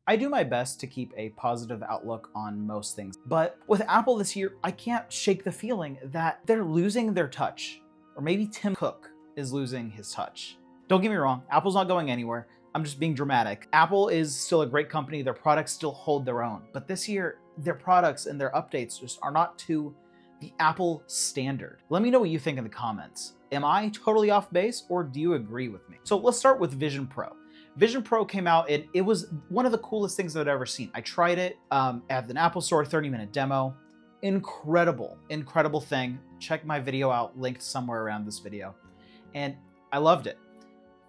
I do my best to keep a positive outlook on most things, but with Apple this year, I can't shake the feeling that they're losing their touch. Or maybe Tim Cook is losing his touch. Don't get me wrong, Apple's not going anywhere. I'm just being dramatic. Apple is still a great company, their products still hold their own, but this year, their products and their updates just are not to the Apple standard. Let me know what you think in the comments. Am I totally off base, or do you agree with me? So let's start with Vision Pro. Vision Pro came out and it was one of the coolest things I've ever seen. I tried it at an Apple Store 30-minute demo. Incredible, incredible thing. Check my video out, linked somewhere around this video. And I loved it.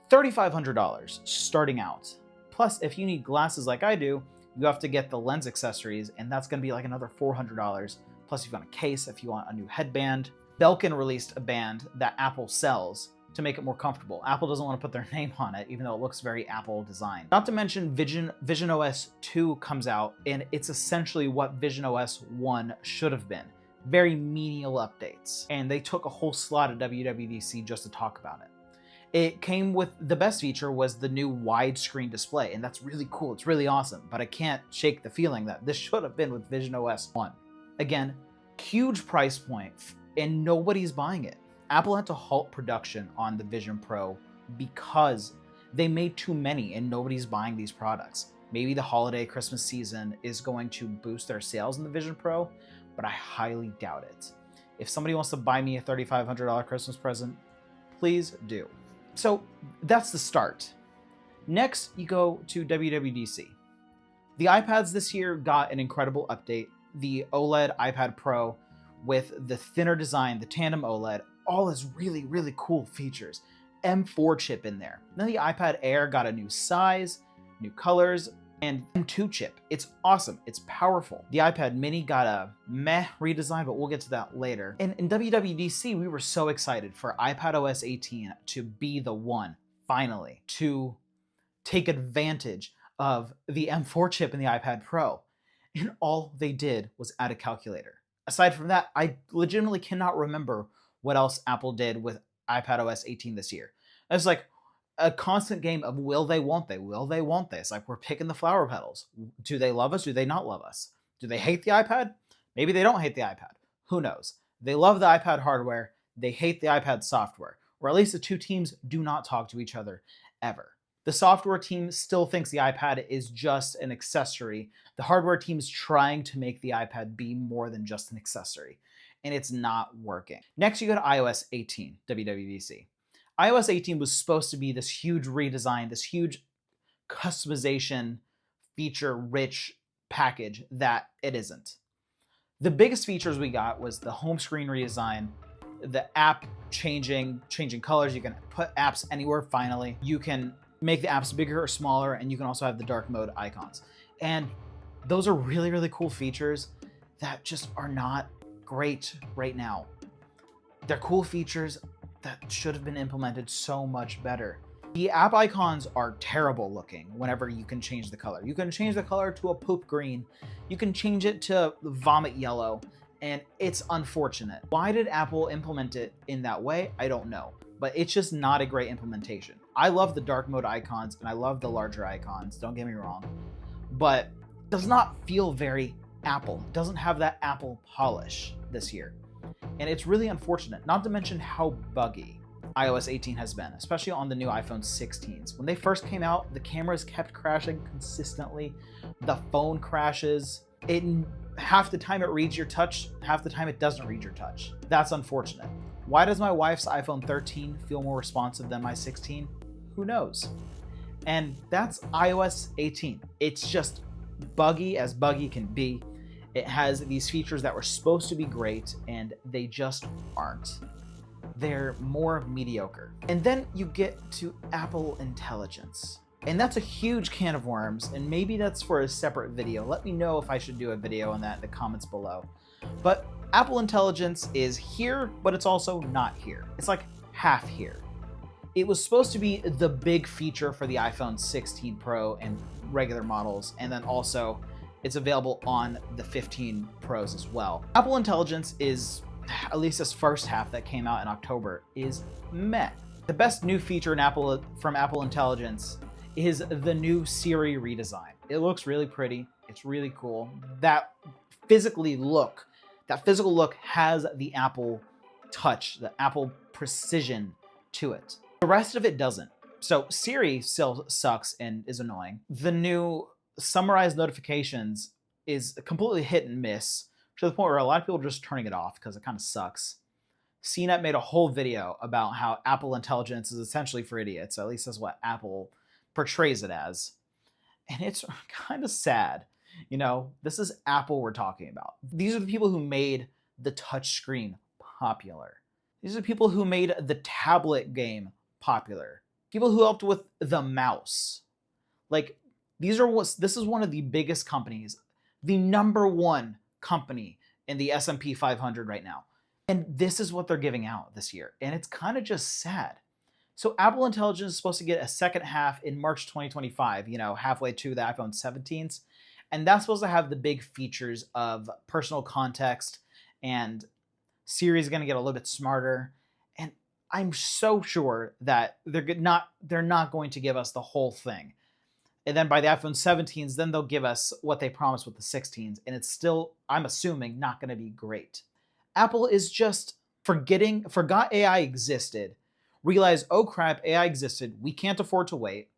$3,500 starting out. Plus, if you need glasses like I do, you have to get the lens accessories, and that's gonna be like another $400. Plus, you've got a case if you want a new headband. Belkin released a band that Apple sells to make it more comfortable. Apple doesn't want to put their name on it, even though it looks very Apple designed. Not to mention Vision OS 2 comes out, and it's essentially what Vision OS 1 should have been. Very menial updates. And they took a whole slot at WWDC just to talk about it. It came with, the best feature was the new widescreen display, and that's really cool, it's really awesome, but I can't shake the feeling that this should have been with Vision OS 1. Again, huge price point, and nobody's buying it. Apple had to halt production on the Vision Pro because they made too many and nobody's buying these products. Maybe the holiday Christmas season is going to boost their sales in the Vision Pro, but I highly doubt it. If somebody wants to buy me a $3,500 Christmas present, please do. So that's the start. Next, you go to WWDC. The iPads this year got an incredible update. The OLED iPad Pro with the thinner design, the tandem OLED, all is really, really cool features. M4 chip in there. Then the iPad Air got a new size, new colors, and M2 chip. It's awesome. It's powerful. The iPad Mini got a meh redesign, but we'll get to that later. And in WWDC, we were so excited for iPadOS 18 to be the one, finally, to take advantage of the M4 chip in the iPad Pro. And all they did was add a calculator. Aside from that, I legitimately cannot remember what else Apple did with iPadOS 18 this year. It's like a constant game of will they, won't they, will they, won't they. It's like we're picking the flower petals. Do they love us? Do they not love us? Do they hate the iPad? Maybe they don't hate the iPad. Who knows? They love the iPad hardware. They hate the iPad software. Or at least the two teams do not talk to each other ever. The software team still thinks the iPad is just an accessory. The hardware team is trying to make the iPad be more than just an accessory, and it's not working. Next, you go to iOS 18, WWDC. iOS 18 was supposed to be this huge redesign, this huge customization, feature-rich package that it isn't. The biggest features we got was the home screen redesign, the app changing colors. You can put apps anywhere finally. You can make the apps bigger or smaller, and you can also have the dark mode icons. And those are really, really cool features that just are not great right now. They're cool features that should have been implemented so much better. The app icons are terrible looking whenever you can change the color. You can change the color to a poop green. You can change it to vomit yellow, and it's unfortunate. Why did Apple implement it in that way? I don't know, but it's just not a great implementation. I love the dark mode icons and I love the larger icons, don't get me wrong, but it does not feel very Apple. It doesn't have that Apple polish this year. And it's really unfortunate, not to mention how buggy iOS 18 has been, especially on the new iPhone 16s. When they first came out, the cameras kept crashing consistently. The phone crashes. Half the time it reads your touch, half the time it doesn't read your touch. That's unfortunate. Why does my wife's iPhone 13 feel more responsive than my 16? Who knows? And that's iOS 18. It's just buggy as buggy can be. It has these features that were supposed to be great, and they just aren't. They're more mediocre. And then you get to Apple Intelligence. And that's a huge can of worms, and maybe that's for a separate video. Let me know if I should do a video on that in the comments below. But Apple Intelligence is here, but it's also not here. It's like half here. It was supposed to be the big feature for the iPhone 16 Pro and regular models, and then also it's available on the 15 Pros as well. Apple Intelligence is, at least this first half that came out in October, is meh. The best new feature from Apple Intelligence is the new Siri redesign. It looks really pretty. It's really cool. That physical look has the Apple touch, the Apple precision to it. The rest of it doesn't. So Siri still sucks and is annoying. The new summarized notifications is completely hit and miss, to the point where a lot of people are just turning it off because it kind of sucks. CNET made a whole video about how Apple Intelligence is essentially for idiots. At least that's what Apple portrays it as. And it's kind of sad. You know, this is Apple we're talking about. These are the people who made the touchscreen popular. These are the people who made the tablet game popular. People who helped with the mouse. Like, this is one of the biggest companies, the number one company in the S&P 500 right now. And this is what they're giving out this year. And it's kind of just sad. So Apple Intelligence is supposed to get a second half in March 2025, you know, halfway to the iPhone 17s. And that's supposed to have the big features of personal context, and Siri is going to get a little bit smarter. And I'm so sure that they're not going to give us the whole thing. And then by the iPhone 17s, then they'll give us what they promised with the 16s. And it's still, I'm assuming, not going to be great. Apple is just forgot AI existed, realized, oh crap, AI existed, we can't afford to wait.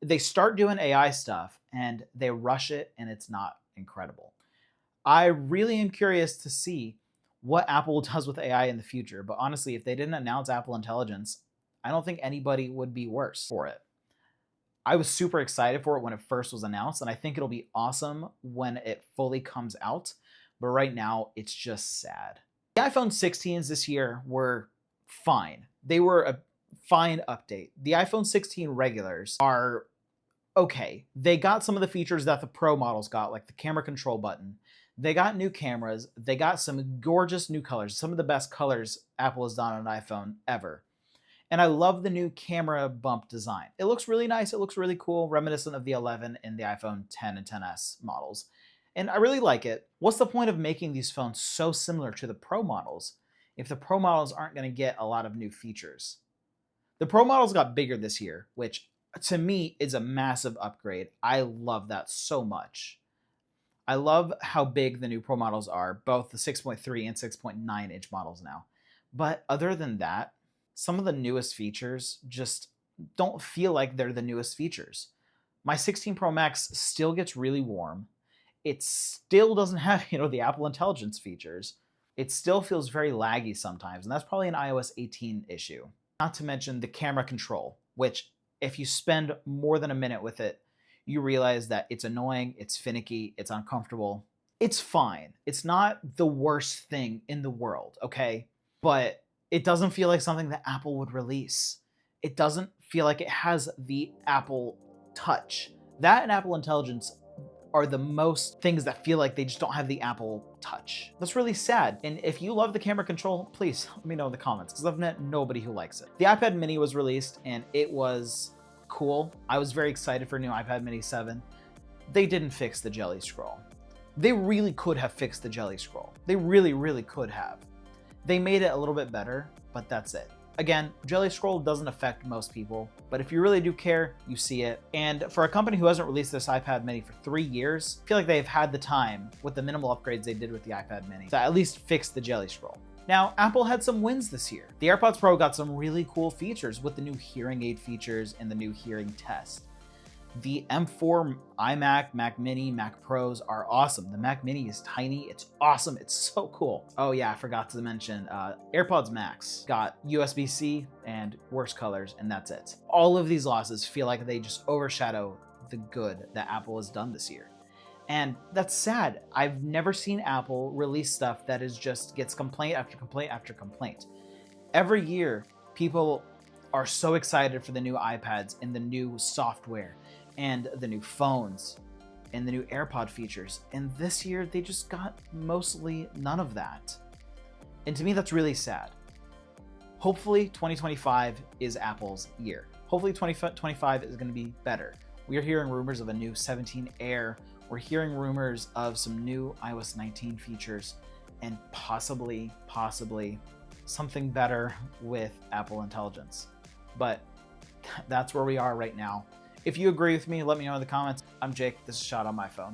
They start doing AI stuff and they rush it, and it's not incredible. I really am curious to see what Apple does with AI in the future, but honestly, if they didn't announce Apple Intelligence, I don't think anybody would be worse for it. I was super excited for it when it first was announced, and I think it'll be awesome when it fully comes out, but right now, it's just sad. The iPhone 16s this year were fine. They were a fine update. The iPhone 16 regulars are okay. They got some of the features that the Pro models got, like the camera control button. They got new cameras. They got some gorgeous new colors, some of the best colors Apple has done on an iPhone ever. And I love the new camera bump design. It looks really nice. It looks really cool, reminiscent of the 11 and the iPhone 10 and 10s models. And I really like it. What's the point of making these phones so similar to the Pro models if the Pro models aren't going to get a lot of new features? The Pro models got bigger this year, which to me is a massive upgrade. I love that so much. I love how big the new Pro models are, both the 6.3 and 6.9 inch models now. But other than that, some of the newest features just don't feel like they're the newest features. My 16 Pro Max still gets really warm. It still doesn't have, the Apple Intelligence features. It still feels very laggy sometimes, and that's probably an iOS 18 issue. Not to mention the camera control, which if you spend more than a minute with it, you realize that it's annoying, it's finicky, it's uncomfortable. It's fine. It's not the worst thing in the world, okay? But it doesn't feel like something that Apple would release. It doesn't feel like it has the Apple touch. That and Apple Intelligence are the most things that feel like they just don't have the Apple touch. That's really sad. And if you love the camera control, please let me know in the comments, because I've met nobody who likes it. The iPad mini was released and it was cool. I was very excited for new iPad mini 7. They didn't fix the Jelly Scroll. They really could have fixed the Jelly Scroll. They really, really could have. They made it a little bit better, but that's it. Again, Jelly Scroll doesn't affect most people, but if you really do care, you see it. And for a company who hasn't released this iPad mini for 3 years, I feel like they've had the time with the minimal upgrades they did with the iPad mini to at least fix the Jelly Scroll. Now, Apple had some wins this year. The AirPods Pro got some really cool features with the new hearing aid features and the new hearing test. The M4 iMac, Mac Mini, Mac Pros are awesome. The Mac Mini is tiny, it's awesome, it's so cool. Oh yeah, I forgot to mention, AirPods Max got USB-C and worse colors, and that's it. All of these losses feel like they just overshadow the good that Apple has done this year. And that's sad. I've never seen Apple release stuff that gets complaint after complaint after complaint. Every year, people are so excited for the new iPads and the new software and the new phones and the new AirPod features. And this year, they just got mostly none of that. And to me, that's really sad. Hopefully, 2025 is Apple's year. Hopefully, 2025 is going to be better. We are hearing rumors of a new 17 Air. We're hearing rumors of some new iOS 19 features and possibly something better with Apple Intelligence. But that's where we are right now. If you agree with me, let me know in the comments. I'm Jake. This is Shot on my phone.